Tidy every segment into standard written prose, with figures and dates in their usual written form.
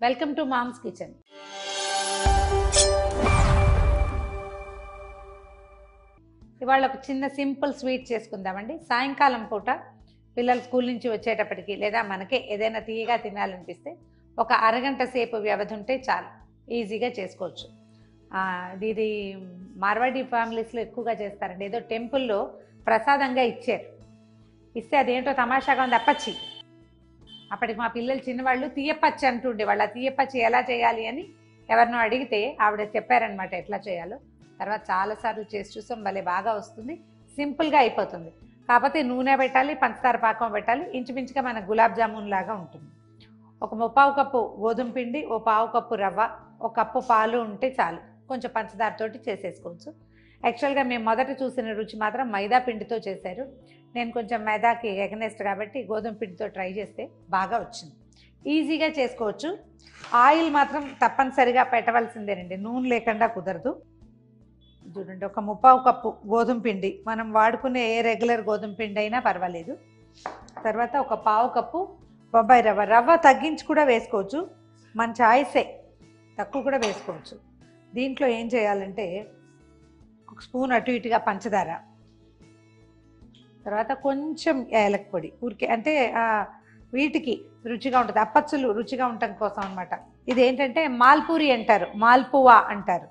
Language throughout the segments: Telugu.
Welcome to moms kitchen. ఇవాళ ఒక చిన్న సింపుల్ స్వీట్ చేసుకుందామండి. సాయంకాలం పూట పిల్లలు స్కూల్ నుంచి వచ్చేటప్పటికి లేదా మనకే ఏదైనా తీయగా తినాలనిపిస్తే ఒక అరగంట సేపు వ్యవధి ఉంటే చాలు, ఈజీగా చేసుకోవచ్చు. ఇది మార్వాడి ఫ్యామిలీస్లో ఎక్కువగా చేస్తారండి. ఏదో టెంపుల్లో ప్రసాదంగా ఇస్తే అదేంటో తమాషాగా ఉంది, అప్పచ్చి. అప్పటికి మా పిల్లలు చిన్నవాళ్ళు తీయపచ్చి అంటుండే వాళ్ళు. ఆ తీయపచ్చి ఎలా చేయాలి అని ఎవరినో అడిగితే ఆవిడ చెప్పారనమాట ఎట్లా చేయాలో. తర్వాత చాలాసార్లు చేసి చూసాం, భలే బాగా వస్తుంది, సింపుల్గా అయిపోతుంది. కాకపోతే నూనె పెట్టాలి, పంచదార పాకం పెట్టాలి, ఇంచుమించుగా మన గులాబ్ జామున్ లాగా ఉంటుంది. ఒక 1/4 కప్పు గోధుమ పిండి, 1/4 కప్పు రవ్వ, 1 కప్పు పాలు ఉంటే చాలు. కొంచెం పంచదారతోటి చేసేసుకోవచ్చు. యాక్చువల్గా మేము మొదట చూసిన రుచి మాత్రం మైదా పిండితో చేశారు. నేను కొంచెం మైదాకి ఎగనెస్ట్ కాబట్టి గోధుమ పిండితో ట్రై చేస్తే బాగా వచ్చింది. ఈజీగా చేసుకోవచ్చు. ఆయిల్ మాత్రం తప్పనిసరిగా పెట్టవలసిందేనండి, నూనె లేకుండా కుదరదు. చూడండి, ఒక 1/4 కప్పు గోధుమ పిండి, మనం వాడుకునే ఏ రెగ్యులర్ గోధుమ పిండి అయినా పర్వాలేదు. తర్వాత ఒక 1/4 కప్పు బొంబాయి రవ్వ. రవ్వ తగ్గించి కూడా వేసుకోవచ్చు, మన చాయిసే, తక్కువ కూడా వేసుకోవచ్చు. దీంట్లో ఏం చేయాలంటే 1 స్పూన్ అటు ఇటుగా పంచదార, తర్వాత కొంచెం యాలక పొడి, ఊరికే అంటే వీటికి రుచిగా ఉంటుంది, అప్పచ్చులు రుచిగా ఉండటం కోసం అనమాట. ఇది ఏంటంటే మాల్పూరి అంటారు, మాల్పువా అంటారు.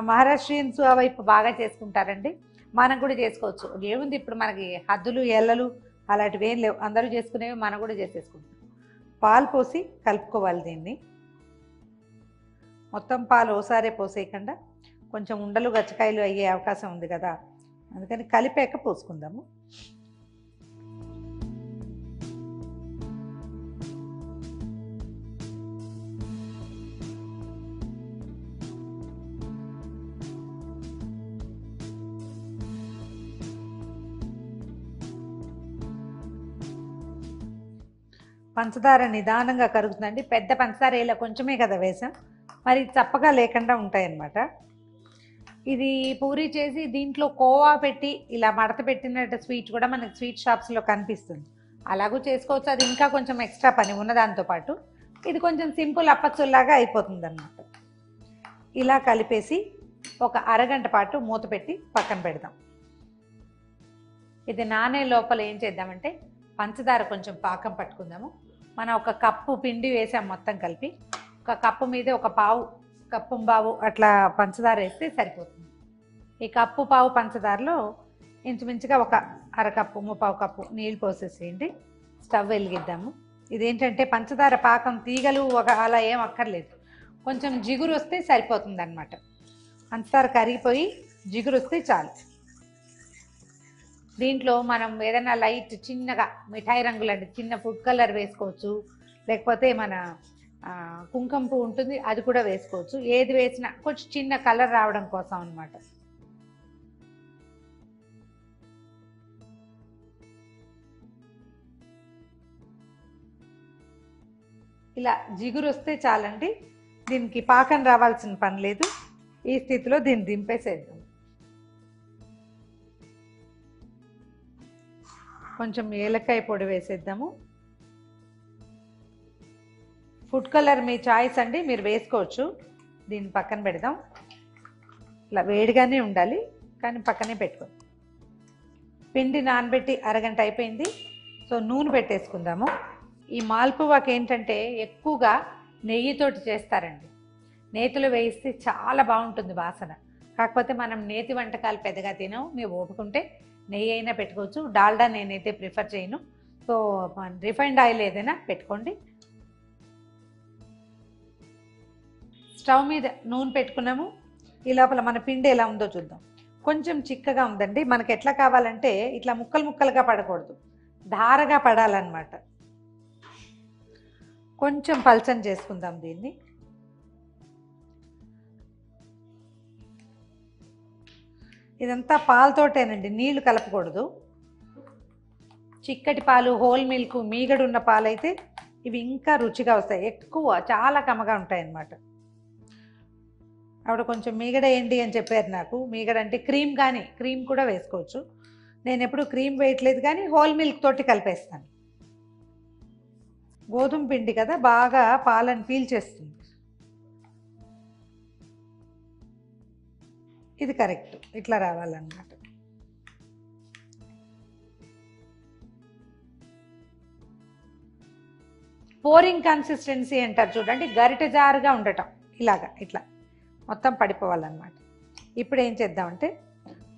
మహారాష్ట్రియన్స్ ఆ వైపు బాగా చేసుకుంటారండి. మనం కూడా చేసుకోవచ్చు. ఏముంది, ఇప్పుడు మనకి హద్దులు ఎల్లలు అలాంటివి ఏం లేవు, అందరూ చేసుకునేవి మనం కూడా చేసేసుకుంటాం. పాలు పోసి కలుపుకోవాలి దీన్ని. మొత్తం పాలు ఓసారే పోసేయకుండా కొంచెం ఉండలు గచ్చకాయలు అయ్యే అవకాశం ఉంది కదా, అందుకని కలిపాక పోసుకుందాము. పంచదార నిదానంగా కరుగుతుందండి. పెద్ద పంచదార ఇలా కొంచెమే కదా వేసాం, మరి చప్పగా లేకుండా ఉంటాయన్నమాట. ఇది పూరి చేసి దీంట్లో కోవా పెట్టి ఇలా మడత పెట్టినట్టు స్వీట్ కూడా మనకి స్వీట్ షాప్స్లో కనిపిస్తుంది. అలాగూ చేసుకోవచ్చు, అది ఇంకా కొంచెం ఎక్స్ట్రా పని ఉన్నదాంతో పాటు. ఇది కొంచెం సింపుల్ అప్పచ్చుల్లాగా అయిపోతుంది అన్నమాట. ఇలా కలిపేసి ఒక అరగంట పాటు మూత పెట్టి పక్కన పెడదాం. ఇది నానే లోపల ఏం చేద్దామంటే పంచదార కొంచెం పాకం పట్టుకుందాము. మనం 1 కప్పు పిండి వేసాం మొత్తం కలిపి, 1 కప్పు మీదే 1/4 కప్పు బావు అట్లా పంచదార వేస్తే సరిపోతుంది. ఈ 1 కప్పు పావు పంచదారలో ఇంచుమించుగా 1 అరకప్పు 1/4 కప్పు నీళ్ళు పోసేసేయండి. స్టవ్ వెలిగిద్దాము. ఇదేంటంటే పంచదార పాకం తీగలు అలా ఏం అక్కర్లేదు, కొంచెం జిగురు వస్తే సరిపోతుంది అన్నమాట. పంచదార కరిగిపోయి జిగురు వస్తే చాలు. దీంట్లో మనం ఏదైనా లైట్ చిన్నగా మిఠాయి రంగులు అంటే చిన్న ఫుడ్ కలర్ వేసుకోవచ్చు, లేకపోతే మన కుంకుమ పువ్వు ఉంటుంది అది కూడా వేసుకోవచ్చు. ఏది వేసినా కొంచెం చిన్న కలర్ రావడం కోసం అన్నమాట. ఇలా జిగురు వస్తే చాలండి, దీనికి పాకం రావాల్సిన పని లేదు. ఈ స్థితిలో దీన్ని దింపేసేద్దాం. కొంచెం ఏలక్కాయ పొడి వేసేద్దాము. ఫుడ్ కలర్ మీ చాయిస్ అండి, మీరు వేసుకోవచ్చు. దీన్ని పక్కన పెడదాం. ఇలా వేడిగానే ఉండాలి, కానీ పక్కనే పెట్టుకోండి. పిండి నానబెట్టి అరగంట అయిపోయింది. సో నూనె పెట్టేసుకుందాము. ఈ మాల్పువాకి ఏంటంటే ఎక్కువగా నెయ్యితోటి చేస్తారండి. నేతిలో వేయిస్తే చాలా బాగుంటుంది వాసన. కాకపోతే మనం నేతి వంటకాలు పెద్దగా తినాం, మీరు ఓపుకుంటే నెయ్యి అయినా పెట్టుకోవచ్చు. డాల్డా నేనైతే ప్రిఫర్ చేయను. సో రిఫైండ్ ఆయిల్ ఏదైనా పెట్టుకోండి. స్టవ్ మీద నూనె పెట్టుకున్నాము. ఈ లోపల మన పిండి ఎలా ఉందో చూద్దాం. కొంచెం చిక్కగా ఉందండి. మనకి ఎట్లా కావాలంటే ఇట్లా ముక్కలు ముక్కలుగా పడకూడదు, ధారగా పడాలన్నమాట. కొంచెం పల్చని చేసుకుందాం దీన్ని. ఇదంతా పాలతోటేనండి, నీళ్లు కలపకూడదు. చిక్కటి పాలు, హోల్ మిల్క్, మీగడున్న పాలు అయితే ఇవి ఇంకా రుచిగా వస్తాయి. ఎక్కువ చాలా కమ్మగా ఉంటాయి అన్నమాట. ఆవిడ కొంచెం మీగడ వేయండి అని చెప్పారు నాకు. మీగడ అంటే క్రీమ్, కానీ క్రీమ్ కూడా వేసుకోవచ్చు. నేను ఎప్పుడు క్రీమ్ వేయట్లేదు, కానీ హోల్ మిల్క్ తోటి కలిపేస్తాను. గోధుమ పిండి కదా, బాగా పాలను పీల్చేస్తుంది. ఇది కరెక్ట్, ఇట్లా రావాలన్నమాట. పోరింగ్ కన్సిస్టెన్సీ అంటారు చూడండి, గరిటె జారుగా ఉండటం, ఇలాగా ఇట్లా మొత్తం పడిపోవాలన్నమాట. ఇప్పుడు ఏం చేద్దామంటే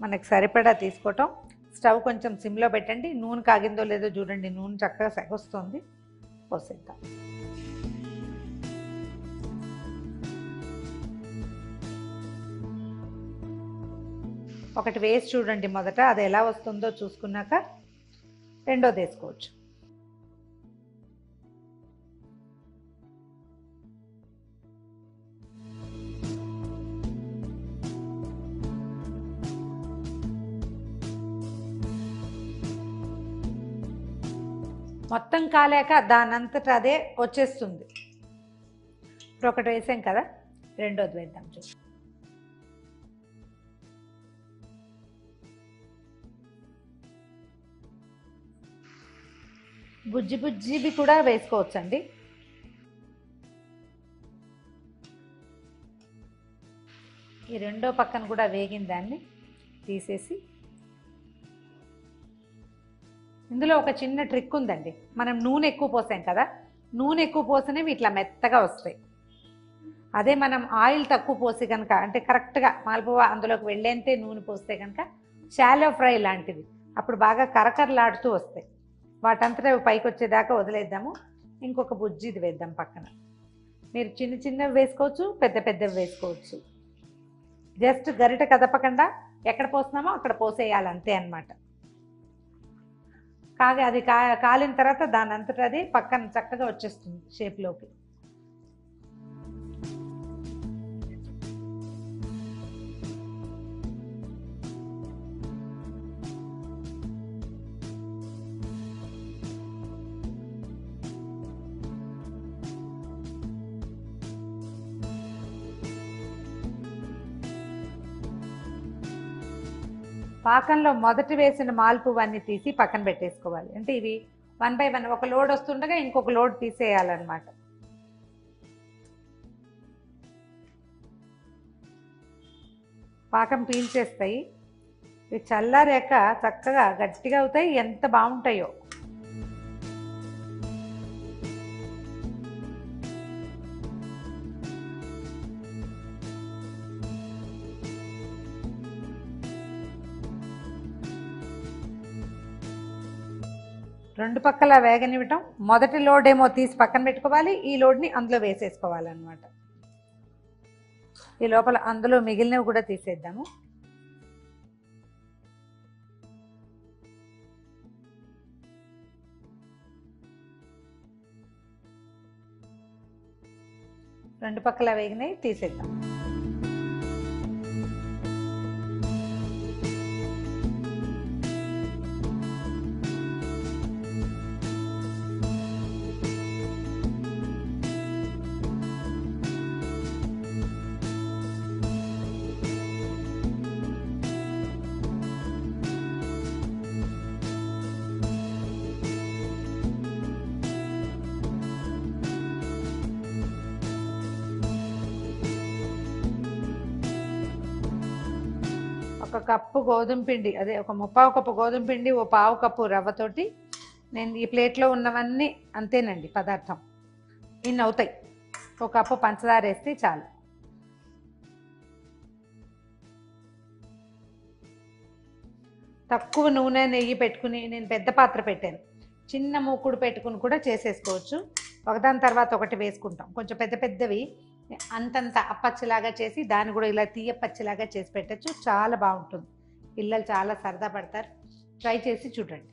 మనకు సరిపడా తీసుకోవటం, స్టవ్ కొంచెం సిమ్లో పెట్టండి. నూనె కాగిందో లేదో చూడండి, నూనె చక్కగా సెగొస్తుంది. పోసేద్దాం. ఒకటి వేసి చూడండి మొదట, అది ఎలా వస్తుందో చూసుకున్నాక రెండోది వేసుకోవచ్చు. మొత్తం కాలేక దానంతట అదే వచ్చేస్తుంది. ఇప్పుడు ఒకటి వేసాం కదా, రెండోది వేద్దాం. చూసి బుజ్జి బుజ్జివి కూడా వేసుకోవచ్చండి. ఈ రెండో పక్కన కూడా వేగిన దాన్ని తీసేసి, ఇందులో ఒక చిన్న ట్రిక్ ఉందండి. మనం నూనె ఎక్కువ పోసాం కదా, నూనె ఎక్కువ పోసినవి ఇట్లా మెత్తగా వస్తాయి. అదే మనం ఆయిల్ తక్కువ పోసి కనుక, అంటే కరెక్ట్గా మాల్పువా అందులోకి వెళ్ళేంతే నూనె పోస్తే కనుక షాలో ఫ్రై లాంటివి, అప్పుడు బాగా కరకరలాడుతూ వస్తాయి. వాటంతటా పైకి వచ్చేదాకా వదిలేద్దాము. ఇంకొక బుజ్జిది వేద్దాం పక్కన. మీరు చిన్న చిన్నవి వేసుకోవచ్చు, పెద్ద పెద్దవి వేసుకోవచ్చు. జస్ట్ గరిట కదపకుండా ఎక్కడ పోస్తున్నామో అక్కడ పోసేయాలంతే అన్నమాట. కాగా అది కాలిన తర్వాత దాని అంతటా అది పక్కన చక్కగా వచ్చేస్తుంది షేప్లోకి. పాకంలో మొదటి వేసిన మాల్పువన్నీ తీసి పక్కన పెట్టేసుకోవాలి. అంటే ఇవి 1 by 1 ఒక లోడ్ వస్తుండగా ఇంకొక లోడ్ తీసేయాలన్నమాట. పాకం పీల్చేస్తాయి. ఇవి చల్లారాక చక్కగా గట్టిగా అవుతాయి, ఎంత బాగుంటాయో. రెండు పక్కల వేగనివ్వటం. మొదటి లోడ్ ఏమో తీసి పక్కన పెట్టుకోవాలి, ఈ లోడ్ని అందులో వేసేసుకోవాలన్నమాట. ఈ లోపల అందులో మిగిలినవి కూడా తీసేద్దాము. రెండు పక్కల వేగినవి తీసేద్దాం. ఒక కప్పు గోధుమ పిండి, అదే ఒక 3/4 కప్పు గోధుమ పిండి, ఓ 1/2 కప్పు రవ్వతోటి నేను ఈ ప్లేట్లో ఉన్నవన్నీ అంతేనండి పదార్థం. ఇన్ని అవుతాయి. ఒక కప్పు పంచదార వేస్తే చాలు. తక్కువ నూనె నెయ్యి పెట్టుకుని, నేను పెద్ద పాత్ర పెట్టాను, చిన్న మూకుడు పెట్టుకుని కూడా చేసేసుకోవచ్చు. ఒకదాని తర్వాత ఒకటి వేసుకుంటాం. కొంచెం పెద్ద పెద్దవి అంతంత అప్పచ్చిలాగా చేసి దాన్ని కూడా ఇలా తీయపచ్చిలాగా చేసి పెట్టచ్చు. చాలా బాగుంటుంది. పిల్లలు చాలా సరదా పడతారు. ట్రై చేసి చూడండి.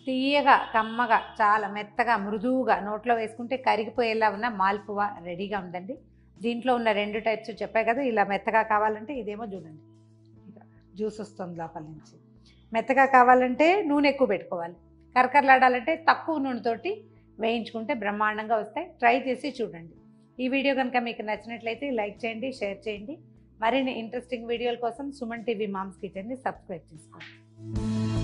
తీయగా, కమ్మగా, చాలా మెత్తగా, మృదువుగా నోట్లో వేసుకుంటే కరిగిపోయేలా ఉన్న మాల్పువా రెడీగా ఉందండి. దీంట్లో ఉన్న 2 టైప్స్ చెప్పాయి కదా, ఇలా మెత్తగా కావాలంటే ఇదేమో చూడండి జ్యూస్ వస్తుంది లోపల నుంచి. మెత్తగా కావాలంటే నూనె ఎక్కువ పెట్టుకోవాలి. కరకరలాడాలంటే తక్కువ నూనెతోటి వేయించుకుంటే బ్రహ్మాండంగా వస్తాయి. ట్రై చేసి చూడండి. ఈ వీడియో కనుక మీకు నచ్చినట్లయితే లైక్ చేయండి, షేర్ చేయండి. మరిన్ని ఇంట్రెస్టింగ్ వీడియోల కోసం సుమన్ టీవీ మామ్స్ కిచెన్ని సబ్స్క్రైబ్ చేసుకోండి.